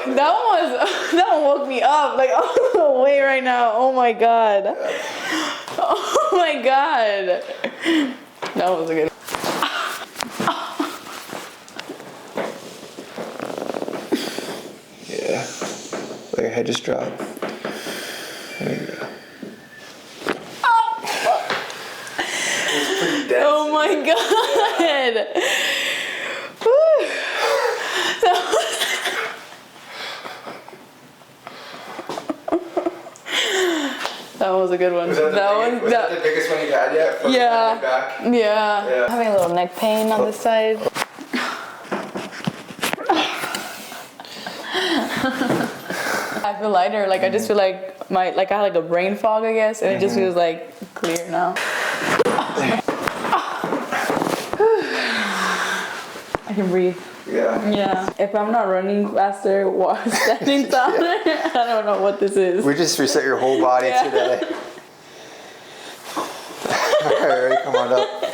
That one woke me up like all the way right now. Oh my god. Oh my god. That was a good. Yeah. Let your head just drop. There you go. Oh my god! That was a good one. Was that the biggest one you've had yet? From Yeah. back? Yeah. Having a little neck pain on this side. I feel lighter. Like I just feel like I had like a brain fog, I guess, and it just feels like clear now. I can breathe. Yeah. Yeah. If I'm not running faster while standing taller, I don't know what this is. We just reset your whole body today. Alright, come on up.